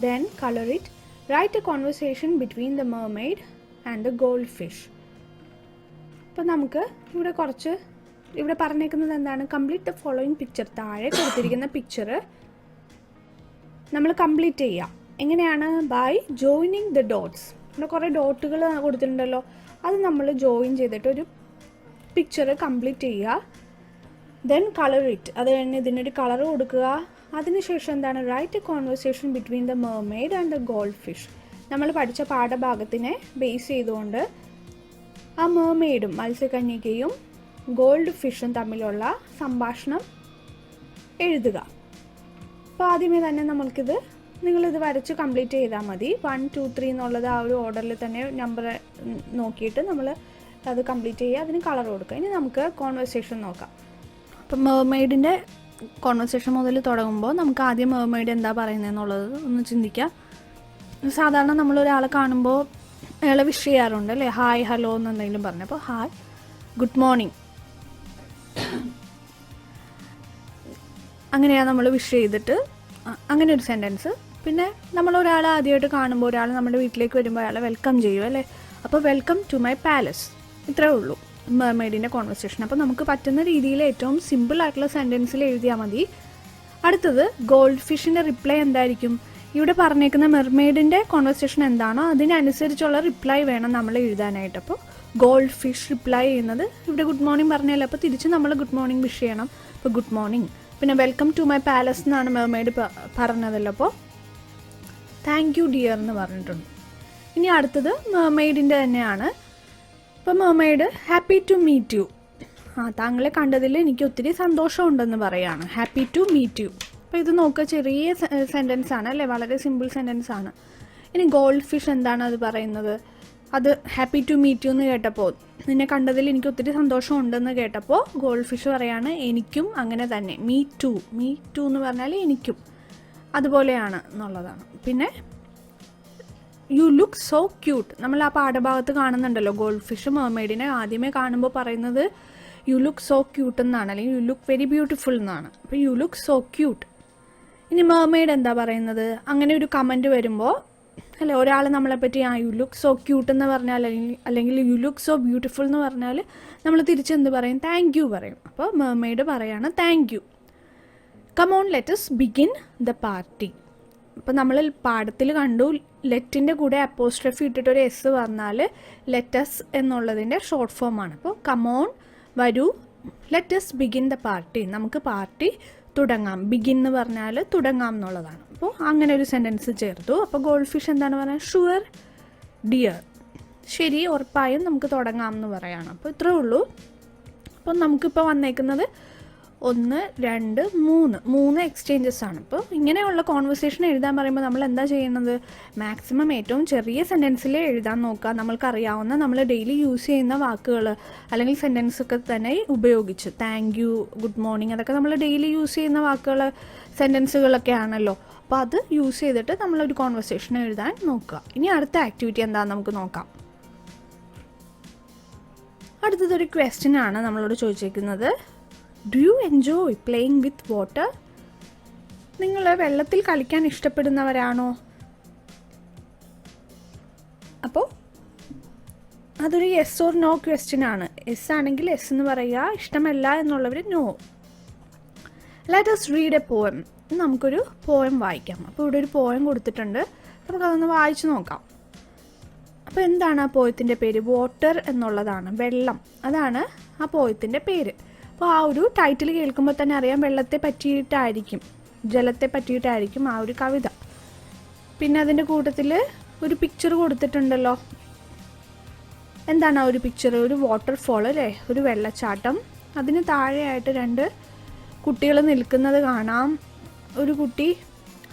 then colour it, write a conversation between the mermaid and the goldfish. അപ്പോൾ നമുക്ക് ഇവിടെ പറഞ്ഞേക്കുന്നത് എന്താണ്? കംപ്ലീറ്റ് ദ ഫോളോയിങ് പിക്ചർ, താഴെ കൊടുത്തിരിക്കുന്ന പിക്ചർ നമ്മൾ കംപ്ലീറ്റ് ചെയ്യാം. എങ്ങനെയാണ്? By joining the dots. ഇവിടെ കുറേ ഡോട്ടുകൾ കൊടുത്തിട്ടുണ്ടല്ലോ, അത് നമ്മൾ ജോയിൻ ചെയ്തിട്ട് ഒരു പിക്ചർ കംപ്ലീറ്റ് ചെയ്യുക. ദെൻ കളർ ഇറ്റ്, അത് കഴിഞ്ഞ് ഇതിനൊരു കളർ കൊടുക്കുക. അതിനുശേഷം എന്താണ്? Write a conversation between the mermaid and the goldfish. നമ്മൾ പഠിച്ച പാഠഭാഗത്തിനെ ബേസ് ചെയ്തുകൊണ്ട് ആ മെർമെയ്ഡും മത്സ്യകന്യകയും ഗോൾഡ് ഫിഷും തമ്മിലുള്ള സംഭാഷണം എഴുതുക. അപ്പോൾ ആദ്യമേ തന്നെ നിങ്ങളിത് വരച്ച് കംപ്ലീറ്റ് ചെയ്താൽ മതി. 1, 2, 3 എന്നുള്ളത് ആ ഒരു ഓർഡറിൽ തന്നെ നമ്പർ നോക്കിയിട്ട് നമ്മൾ അത് കംപ്ലീറ്റ് ചെയ്യുക. അതിന് കളർ കൊടുക്കുക. ഇനി നമുക്ക് കോൺവെർസേഷൻ നോക്കാം. അപ്പം മെർമെയ്ഡിൻ്റെ കോൺവെർസേഷൻ മുതൽ തുടങ്ങുമ്പോൾ നമുക്ക് ആദ്യം മെർമെയ്ഡ് എന്താ പറയുന്നതെന്നുള്ളത് ഒന്ന് ചിന്തിക്കാം. സാധാരണ നമ്മളൊരാളെ കാണുമ്പോൾ അയാളെ വിഷ് ചെയ്യാറുണ്ട് അല്ലേ? ഹായ്, ഹലോ എന്നെന്തെങ്കിലും പറഞ്ഞു. അപ്പോൾ ഹായ്, ഗുഡ് മോർണിംഗ്, അങ്ങനെയാണ് നമ്മൾ വിഷ് ചെയ്തിട്ട് അങ്ങനെ ഒരു സെൻറ്റൻസ്. പിന്നെ നമ്മളൊരാളെ ആദ്യമായിട്ട് കാണുമ്പോൾ, ഒരാൾ നമ്മുടെ വീട്ടിലേക്ക് വരുമ്പോൾ അയാളെ വെൽക്കം ചെയ്യും അല്ലേ? അപ്പോൾ വെൽക്കം ടു മൈ പാലസ്, ഇത്രേ ഉള്ളൂ മെർമെയ്ഡിൻ്റെ കോൺവെർസേഷൻ. അപ്പോൾ നമുക്ക് പറ്റുന്ന രീതിയിൽ ഏറ്റവും സിമ്പിൾ ആയിട്ടുള്ള സെൻറ്റൻസിൽ എഴുതിയാൽ മതി. അടുത്തത് ഗോൾഡ് ഫിഷിൻ്റെ റിപ്ലൈ എന്തായിരിക്കും? ഇവിടെ പറഞ്ഞേക്കുന്ന മെർമെയ്ഡിൻ്റെ കോൺവെർസേഷൻ എന്താണോ അതിനനുസരിച്ചുള്ള റിപ്ലൈ വേണം നമ്മൾ എഴുതാനായിട്ട്. അപ്പോൾ ഗോൾഡ് ഫിഷ് റിപ്ലൈ ചെയ്യുന്നത് ഇവിടെ ഗുഡ് മോർണിംഗ് പറഞ്ഞല്ലോ, അപ്പോൾ തിരിച്ച് നമ്മൾ ഗുഡ് മോർണിംഗ് വിഷ് ചെയ്യണം. അപ്പോൾ ഗുഡ് മോർണിംഗ്. പിന്നെ വെൽക്കം ടു മൈ പാലസ് എന്നാണ് മെർമെയ്ഡ് പറഞ്ഞതല്ലോ, അപ്പോൾ താങ്ക് യു ഡിയർ എന്ന് പറഞ്ഞിട്ടുണ്ട്. ഇനി അടുത്തത് മെർമെയ്ഡിൻ്റെ തന്നെയാണ്. അപ്പോൾ mermaid happy to meet you, താങ്കളെ കണ്ടതിൽ എനിക്ക് ഒത്തിരി സന്തോഷമുണ്ടെന്ന് പറയാണ്. Happy to meet you. അപ്പോൾ ഇത് നോക്കുക, ചെറിയ സെൻറ്റൻസ് ആണ് അല്ലേ? വളരെ സിമ്പിൾ സെൻറ്റൻസ് ആണ്. ഇനി ഗോൾഡ് ഫിഷ് എന്താണ് അത് പറയുന്നത്? അത് ഹാപ്പി ടു മീറ്റ് യു എന്ന് കേട്ടപ്പോൾ, നിന്നെ കണ്ടതിൽ എനിക്ക് ഒത്തിരി സന്തോഷമുണ്ടെന്ന് കേട്ടപ്പോൾ ഗോൾഡ് ഫിഷ് പറയാണ് എനിക്കും അങ്ങനെ തന്നെ. മീ ടു എന്ന് പറഞ്ഞാൽ എനിക്കും അതുപോലെയാണ് എന്നുള്ളതാണ്. പിന്നെ യു ലുക്ക് സോ ക്യൂട്ട്, നമ്മൾ ആ പാഠഭാഗത്ത് കാണുന്നുണ്ടല്ലോ, ഗോൾഡ് ഫിഷ് മെർമെയ്ഡിനെ ആദ്യമേ കാണുമ്പോൾ പറയുന്നത് യു ലുക്ക് സോ ക്യൂട്ട് എന്നാണ്, അല്ലെങ്കിൽ യു ലുക്ക് വെരി ബ്യൂട്ടിഫുൾ എന്നാണ്. അപ്പോൾ യു ലുക്ക് സോ ക്യൂട്ട്. ഇനി മെർമെയ്ഡ് എന്താ പറയുന്നത്? അങ്ങനെ ഒരു കമൻറ്റ് വരുമ്പോൾ അല്ലെ, ഒരാൾ നമ്മളെപ്പറ്റി യു ലുക്ക് സോ ക്യൂട്ട് എന്ന് പറഞ്ഞാൽ, അല്ലെങ്കിൽ യു ലുക്ക് സോ ബ്യൂട്ടിഫുൾ എന്ന് പറഞ്ഞാൽ നമ്മൾ തിരിച്ചെന്ത് പറയും? താങ്ക് യു പറയും. അപ്പോൾ മെർമെയ്ഡ് പറയാണ് thank you. Come on let us begin the party. അപ്പോൾ നമ്മൾ പാഠത്തിൽ കണ്ടു, ലെറ്റിൻ്റെ കൂടെ അപ്പോസ്ട്രഫി ഇട്ടിട്ടൊരു എസ് പറഞ്ഞാൽ ലെറ്റസ് എന്നുള്ളതിൻ്റെ ഷോർട്ട് ഫോമാണ്. അപ്പോൾ കമോൺ, വരൂ, ലെറ്റസ് ബിഗിൻ ദ പാർട്ടി, നമുക്ക് പാർട്ടി തുടങ്ങാം. ബിഗിൻ എന്ന് പറഞ്ഞാൽ തുടങ്ങാം എന്നുള്ളതാണ്. അപ്പോൾ അങ്ങനെ ഒരു സെൻറ്റൻസ് ചേർത്തു. അപ്പോൾ ഗോൾഡ് ഫിഷ് എന്താണ് പറയുക? ഷുവർ ഡിയർ, ശരി, ഉറപ്പായും നമുക്ക് തുടങ്ങാം എന്ന് പറയാണ്. അപ്പോൾ ഇത്രേ ഉള്ളൂ. അപ്പോൾ നമുക്കിപ്പോൾ വന്നേക്കുന്നത് 1, 2, 3 എക്സ്ചേഞ്ചസ് ആണ്. ഇപ്പോൾ ഇങ്ങനെയുള്ള കോൺവെർസേഷൻ എഴുതാൻ പറയുമ്പോൾ നമ്മൾ എന്താ ചെയ്യുന്നത്? മാക്സിമം ഏറ്റവും ചെറിയ സെൻറ്റൻസിൽ എഴുതാൻ നോക്കുക. നമ്മൾക്കറിയാവുന്ന, നമ്മൾ ഡെയിലി യൂസ് ചെയ്യുന്ന വാക്കുകൾ അല്ലെങ്കിൽ സെൻറ്റൻസ് ഒക്കെ തന്നെ ഉപയോഗിച്ച്, താങ്ക് യു, ഗുഡ് മോർണിംഗ്, അതൊക്കെ നമ്മൾ ഡെയിലി യൂസ് ചെയ്യുന്ന വാക്കുകൾ, സെൻറ്റൻസുകളൊക്കെ ആണല്ലോ. അപ്പോൾ അത് യൂസ് ചെയ്തിട്ട് നമ്മളൊരു കോൺവെർസേഷൻ എഴുതാൻ നോക്കുക. ഇനി അടുത്ത ആക്ടിവിറ്റി എന്താണെന്ന് നമുക്ക് നോക്കാം. അടുത്തതൊരു ക്വസ്റ്റ്യൻ ആണ് നമ്മളോട് ചോദിച്ചിരിക്കുന്നത്. Do you enjoy playing with water? നിങ്ങൾ വെള്ളത്തിൽ കളിക്കാൻ ഇഷ്ടപ്പെടുന്നവരാണോ? അപ്പോൾ അതൊരു യെസ് ഓർ നോ ക്വസ്റ്റ്യൻ ആണ്. യെസ് ആണെങ്കിൽ യെസ് എന്ന് പറയുക, ഇഷ്ടമല്ല എന്നുള്ളവർ no. Let us read a poem. നമുക്കൊരു പോയം വായിക്കാം. അപ്പോൾ ഇവിടെ ഒരു പോയം കൊടുത്തിട്ടുണ്ട്. നമുക്കതൊന്ന് വായിച്ചു നോക്കാം. അപ്പോൾ എന്താണ് ആ പോയത്തിൻ്റെ പേര്? വാട്ടർ എന്നുള്ളതാണ്, വെള്ളം. അതാണ് ആ പോയത്തിൻ്റെ പേര്. അപ്പോൾ ആ ഒരു ടൈറ്റിൽ കേൾക്കുമ്പോൾ തന്നെ അറിയാം വെള്ളത്തെ പറ്റിയിട്ടായിരിക്കും, ജലത്തെ പറ്റിയിട്ടായിരിക്കും ആ ഒരു കവിത. പിന്നെ അതിൻ്റെ കൂട്ടത്തിൽ ഒരു പിക്ചർ കൊടുത്തിട്ടുണ്ടല്ലോ. എന്താണ് ആ ഒരു പിക്ചർ? ഒരു വാട്ടർഫോൾ അല്ലേ, ഒരു വെള്ളച്ചാട്ടം. അതിന് താഴെയായിട്ട് 2 കുട്ടികൾ നിൽക്കുന്നത് കാണാം. ഒരു കുട്ടി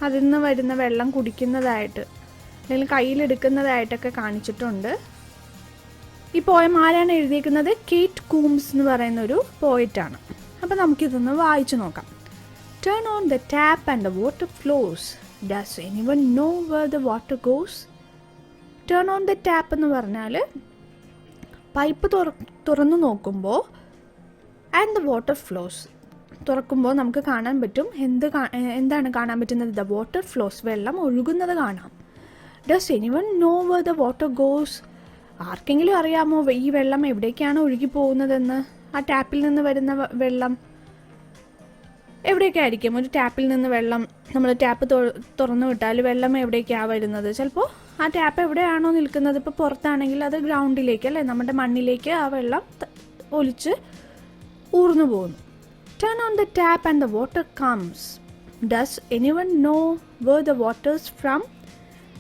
അതിൽ നിന്ന് വരുന്ന വെള്ളം കുടിക്കുന്നതായിട്ട് അല്ലെങ്കിൽ കയ്യിലെടുക്കുന്നതായിട്ടൊക്കെ കാണിച്ചിട്ടുണ്ട്. ഈ പോയം ആരാണ് എഴുതിയിരിക്കുന്നത്? കേറ്റ് കൂംസ് എന്ന് പറയുന്ന ഒരു പോയറ്റാണ്. അപ്പോൾ നമുക്കിതൊന്ന് വായിച്ചു നോക്കാം. Turn on the tap and the water flows. Does anyone know where the water goes? Turn on the tap എന്ന് പറഞ്ഞാൽ പൈപ്പ് തുറന്നു നോക്കുമ്പോൾ ആൻഡ് ദ വാട്ടർ ഫ്ലോസ്, തുറക്കുമ്പോൾ നമുക്ക് കാണാൻ പറ്റും. എന്താണ് കാണാൻ പറ്റുന്നത്? ദ വാട്ടർ ഫ്ലോസ്, വെള്ളം ഒഴുകുന്നത് കാണാം. Does anyone know where the water goes? ആർക്കെങ്കിലും അറിയാമോ ഈ വെള്ളം എവിടേക്കാണ് ഒഴുകി പോകുന്നതെന്ന്? ആ ടാപ്പിൽ നിന്ന് വരുന്ന വെള്ളം എവിടേക്ക് ആയിരിക്കും? ഒരു ടാപ്പിൽ നിന്ന് വെള്ളം, നമ്മൾ ടാപ്പ് തുറന്നു വിട്ടാൽ വെള്ളം എവിടേക്കാണ് വരുന്നത്? ചിലപ്പോൾ ആ ടാപ്പ് എവിടെയാണോ നിൽക്കുന്നത്, ഇപ്പോൾ പുറത്താണെങ്കിൽ അത് ഗ്രൗണ്ടിലേക്ക് അല്ലേ, നമ്മുടെ മണ്ണിലേക്ക് ആ വെള്ളം ഒലിച്ച് ഊർന്നു പോകുന്നു. Turn on the tap and the water comes. Does anyone know where the water's from?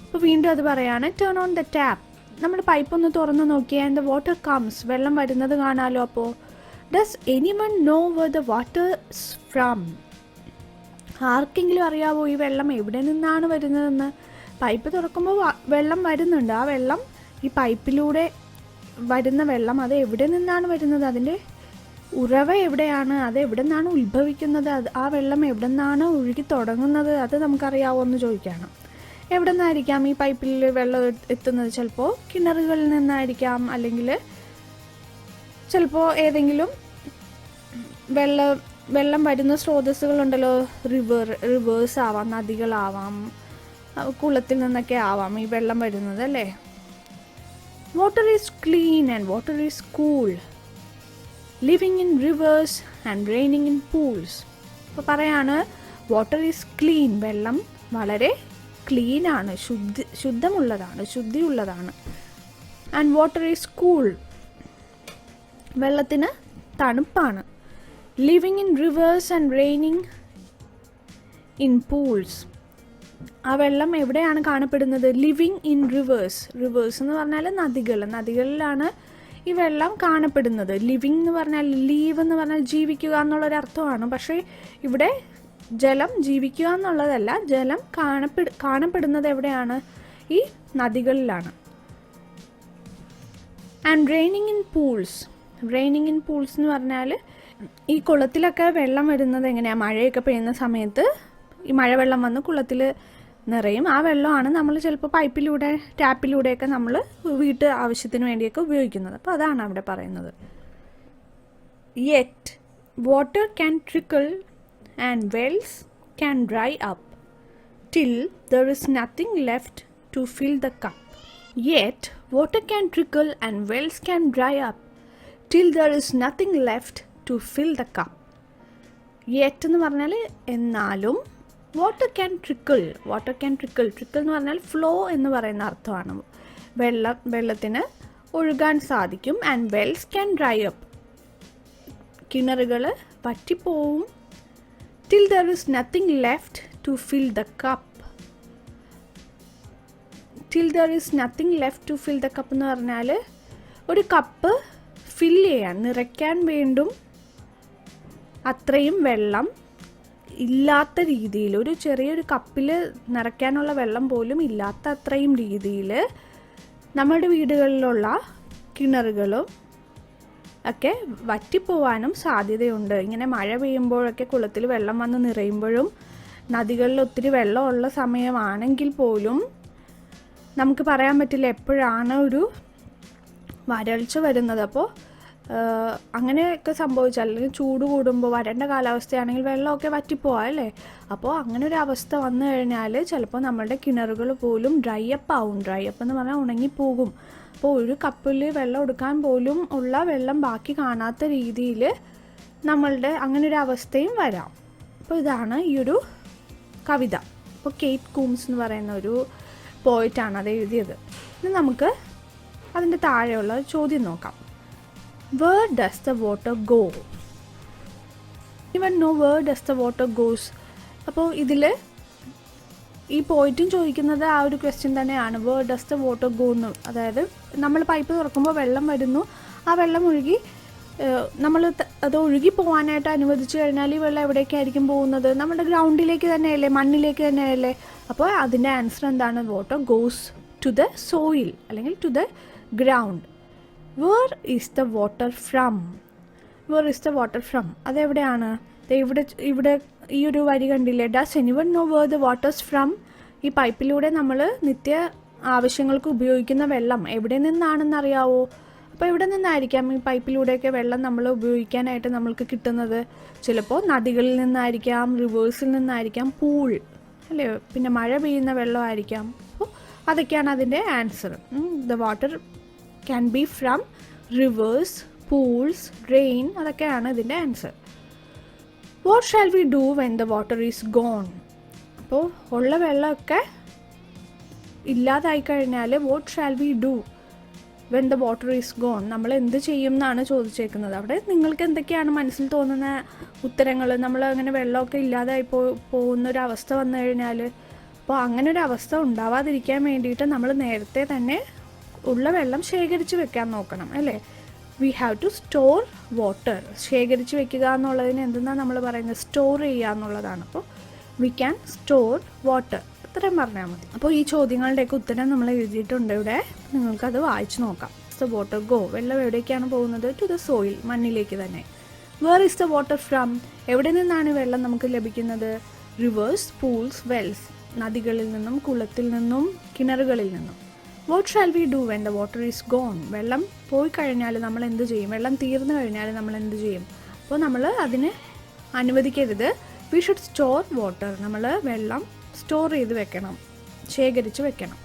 അപ്പോൾ വീണ്ടും അത് പറയാണ്. Turn on the tap, നമ്മൾ പൈപ്പ് ഒന്ന് തുറന്നു നോക്കിയാൽ and the water comes, വെള്ളം വരുന്നത് കാണാമല്ലോ. അപ്പോൾ Does anyone know where the water's from? ആർക്കെങ്കിലും അറിയാവോ ഈ വെള്ളം എവിടെ നിന്നാണ് വരുന്നതെന്ന്? പൈപ്പ് തുറക്കുമ്പോൾ വെള്ളം വരുന്നുണ്ട്. ആ വെള്ളം, ഈ പൈപ്പിലൂടെ വരുന്ന വെള്ളം, അത് എവിടെ നിന്നാണ് വരുന്നത്? അതിൻ്റെ ഉറവ എവിടെയാണ്? അത് എവിടെ നിന്നാണ് ഉത്ഭവിക്കുന്നത്? ആ വെള്ളം എവിടെ നിന്നാണ് ഒഴുകി തുടങ്ങുന്നത്? അത് നമുക്കറിയാവോ എന്ന് ചോദിക്കണം. എവിടെ നിന്നായിരിക്കാം ഈ പൈപ്പിൽ വെള്ളം എത്തുന്നത്? ചിലപ്പോൾ കിണറുകളിൽ നിന്നായിരിക്കാം, അല്ലെങ്കിൽ ചിലപ്പോൾ ഏതെങ്കിലും വെള്ളം വരുന്ന സ്രോതസ്സുകളുണ്ടല്ലോ, റിവേഴ്സ് ആവാം, നദികളാവാം, കുളത്തിൽ നിന്നൊക്കെ ആവാം ഈ വെള്ളം വരുന്നത് അല്ലേ. Water is clean and water is cool, living in reverse and raining in pools. അപ്പോൾ പറയാണ് വാട്ടർ ഈസ് ക്ലീൻ, വെള്ളം വളരെ ക്ലീനാണ്, ശുദ്ധിയുള്ളതാണ്. ആൻഡ് വാട്ടർ ഈസ് കൂൾ, വെള്ളത്തിന് തണുപ്പാണ്. Living in reverse and raining in pools, ആ വെള്ളം എവിടെയാണ് കാണപ്പെടുന്നത്? ലിവിങ് ഇൻ റിവേഴ്സ് എന്ന് പറഞ്ഞാൽ നദികളിലാണ് ഈ വെള്ളം കാണപ്പെടുന്നത്. ലിവിങ് എന്ന് പറഞ്ഞാൽ, ലീവ് എന്ന് പറഞ്ഞാൽ ജീവിക്കുക എന്നുള്ളൊരർത്ഥമാണ്. പക്ഷേ ഇവിടെ ജലം ജീവിക്കുക എന്നുള്ളതല്ല, ജലം കാണപ്പെടുന്നത് എവിടെയാണ്? ഈ നദികളിലാണ്. ആൻഡ് റെയിനിങ് ഇൻ പൂൾസ് എന്ന് പറഞ്ഞാൽ ഈ കുളത്തിലൊക്കെ വെള്ളം വരുന്നത് എങ്ങനെയാണ്? മഴയൊക്കെ പെയ്യുന്ന സമയത്ത് ഈ മഴവെള്ളം വന്ന് കുളത്തിൽ നിറയും. ആ വെള്ളമാണ് നമ്മൾ ചിലപ്പോൾ പൈപ്പിലൂടെ, ടാപ്പിലൂടെയൊക്കെ നമ്മൾ വീട്ട് ആവശ്യത്തിന് വേണ്ടിയൊക്കെ ഉപയോഗിക്കുന്നത്. അപ്പോൾ അതാണ് അവിടെ പറയുന്നത്. Yet water can trickle and wells can dry up till there is nothing left to fill the cup. Yet water can trickle and wells can dry up till there is nothing left to fill the cup. Yet എന്ന് പറഞ്ഞാൽ എന്നാലും, water can trickle എന്ന് പറഞ്ഞാൽ flow എന്ന് പറയുന്ന അർത്ഥമാണ്. വെള്ളത്തിന് ഒഴുകാൻ സാധിക്കും. And wells can dry up, കിണറുകൾ വറ്റിപ്പോവും. Till there is nothing left to fill the cup. എന്ന് പറഞ്ഞാൽ ഒരു കപ്പ് നിറയ്ക്കാൻ വേണ്ടും അത്രയും വെള്ളം ഇല്ലാത്ത രീതിയിൽ, ഒരു ചെറിയൊരു കപ്പിൽ നിറയ്ക്കാനുള്ള വെള്ളം പോലും ഇല്ലാത്ത അത്രയും രീതിയിൽ നമ്മുടെ വീടുകളിലുള്ള കിണറുകളും ഒക്കെ വറ്റിപ്പോവാനും സാധ്യതയുണ്ട്. ഇങ്ങനെ മഴ പെയ്യുമ്പോഴൊക്കെ കുളത്തിൽ വെള്ളം വന്ന് നിറയുമ്പോഴും നദികളിൽ ഒത്തിരി വെള്ളമുള്ള സമയമാണെങ്കിൽ പോലും നമുക്ക് പറയാൻ പറ്റില്ല എപ്പോഴാണ് ഒരു വരൾച്ച വരുന്നത്. അപ്പോൾ അങ്ങനെയൊക്കെ സംഭവിച്ചാൽ, അല്ലെങ്കിൽ ചൂട് കൂടുമ്പോൾ വരണ്ട കാലാവസ്ഥയാണെങ്കിൽ വെള്ളമൊക്കെ വറ്റിപ്പോവാം അല്ലേ. അപ്പോൾ അങ്ങനെ ഒരു അവസ്ഥ വന്നു കഴിഞ്ഞാൽ ചിലപ്പോൾ നമ്മളുടെ കിണറുകൾ പോലും ഡ്രൈ അപ്പ് എന്ന് പറഞ്ഞാൽ ഉണങ്ങിപ്പോകും. അപ്പോൾ ഒരു കപ്പിൽ വെള്ളം എടുക്കാൻ പോലും ഉള്ള വെള്ളം ബാക്കി കാണാത്ത രീതിയിൽ നമ്മളുടെ അങ്ങനെ ഒരു അവസ്ഥയും വരാം. അപ്പോൾ ഇതാണ് ഈ ഒരു കവിത. അപ്പോൾ കേറ്റ് കൂംസ് എന്ന് പറയുന്ന ഒരു പോയിട്ടാണ് അത് എഴുതിയത്. ഇനി നമുക്ക് അതിൻ്റെ താഴെയുള്ള ചോദ്യം നോക്കാം. Where does the water go? Anyone know where does the water goes? അപ്പോൾ ഇതിൽ ഈ പോയിന്റും ചോദിക്കുന്നത് ആ ഒരു ക്വസ്റ്റ്യൻ തന്നെയാണ്. Where does the water go എന്ന്. അതായത് നമ്മൾ പൈപ്പ് തുറക്കുമ്പോൾ വെള്ളം വരുന്നു, ആ വെള്ളം ഒഴുകി നമ്മൾ അത് ഒഴുകി പോകാനായിട്ട് അനുവദിച്ചു കഴിഞ്ഞാൽ ഈ വെള്ളം എവിടേക്കായിരിക്കും പോകുന്നത്? നമ്മുടെ ഗ്രൗണ്ടിലേക്ക് തന്നെയല്ലേ, മണ്ണിലേക്ക് തന്നെയല്ലേ. അപ്പോൾ അതിൻ്റെ ആൻസർ എന്താണ്? Water goes to the soil അല്ലെങ്കിൽ to the ground. Where is the water from? Where is the water from അതെവിടെയാണ്? ഇവിടെ ഈ ഒരു വരി കണ്ടില്ലേ? Does anyone know where the water's from? ഈ പൈപ്പിലൂടെ നമ്മൾ നിത്യ ആവശ്യങ്ങൾക്ക് ഉപയോഗിക്കുന്ന വെള്ളം എവിടെ നിന്നാണെന്നറിയാവോ? അപ്പോൾ എവിടെ നിന്നായിരിക്കാം ഈ പൈപ്പിലൂടെയൊക്കെ വെള്ളം നമ്മൾ ഉപയോഗിക്കാനായിട്ട് നമ്മൾക്ക് കിട്ടുന്നത്? ചിലപ്പോൾ നദികളിൽ നിന്നായിരിക്കാം, റിവേഴ്സിൽ നിന്നായിരിക്കാം, പൂൾ അല്ലേ, പിന്നെ മഴ പെയ്യുന്ന വെള്ളമായിരിക്കാം. അപ്പോൾ അതൊക്കെയാണ് അതിൻ്റെ answer. The water can be from rivers, pools, rain, അതൊക്കെയാണ് ഇതിൻ്റെ answer. What shall we do when the water is gone? അപ്പോൾ ഉള്ള വെള്ളമൊക്കെ ഇല്ലാതായി കഴിഞ്ഞാൽ what shall we do when the water is gone, നമ്മൾ എന്ത് ചെയ്യും എന്നാണ് ചോദിച്ചേക്കുന്നത്. അവിടെ നിങ്ങൾക്ക് എന്തൊക്കെയാണ് മനസ്സിൽ തോന്നുന്ന ഉത്തരങ്ങൾ? നമ്മൾ അങ്ങനെ വെള്ളമൊക്കെ ഇല്ലാതായി പോകുന്നൊരവസ്ഥ വന്നു കഴിഞ്ഞാൽ, അപ്പോൾ അങ്ങനെ ഒരു അവസ്ഥ ഉണ്ടാവാതിരിക്കാൻ വേണ്ടിയിട്ട് നമ്മൾ നേരത്തെ തന്നെ ഉള്ള വെള്ളം ശേഖരിച്ച് വെക്കാൻ നോക്കണം അല്ലേ. We have to store water. ശേഖരിച്ച് വെക്കുക എന്നുള്ളതിന് എന്തെന്നാണ് നമ്മൾ പറയുന്നത്? സ്റ്റോർ ചെയ്യുക എന്നുള്ളതാണ്. അപ്പോൾ വി ക്യാൻ സ്റ്റോർ വാട്ടർ, അത്രയും പറഞ്ഞാൽ മതി. അപ്പോൾ ഈ ചോദ്യങ്ങളുടെയൊക്കെ ഉത്തരം നമ്മൾ എഴുതിയിട്ടുണ്ട് ഇവിടെ, നിങ്ങൾക്കത് വായിച്ചു നോക്കാം. ദ വാട്ടർ ഗോ, വെള്ളം എവിടേക്കാണ് പോകുന്നത്? ടു ദ സോയിൽ, മണ്ണിലേക്ക് തന്നെ. Where is the water from? എവിടെ നിന്നാണ് വെള്ളം നമുക്ക് ലഭിക്കുന്നത്? റിവേഴ്സ്, പൂൾസ്, വെൽസ്, നദികളിൽ നിന്നും, കുളത്തിൽ നിന്നും, കിണറുകളിൽ നിന്നും. What shall we do when the water is gone? വെള്ളം പോയി കഴിഞ്ഞാൽ നമ്മൾ എന്ത് ചെയ്യും? വെള്ളം തീർന്നു കഴിഞ്ഞാൽ നമ്മൾ എന്ത് ചെയ്യും? അപ്പോൾ നമ്മൾ അതിന് അനുവദിക്കരുത്. We should store water. നമ്മൾ വെള്ളം സ്റ്റോർ ചെയ്ത് വെക്കണം, ശേഖരിച്ച് വെക്കണം.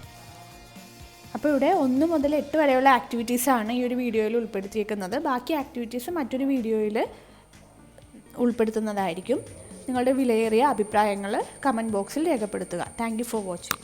അപ്പോൾ ഇവിടെ 1 മുതൽ 8 വരെയുള്ള ആക്ടിവിറ്റീസാണ് ഈ ഒരു വീഡിയോയിൽ ഉൾപ്പെടുത്തിയിരിക്കുന്നത്. ബാക്കി ആക്ടിവിറ്റീസ് മറ്റൊരു വീഡിയോയിൽ ഉൾപ്പെടുത്തുന്നതായിരിക്കും. നിങ്ങളുടെ വിലയേറിയ അഭിപ്രായങ്ങൾ കമൻറ്റ് ബോക്സിൽ രേഖപ്പെടുത്തുക. Thank you for watching.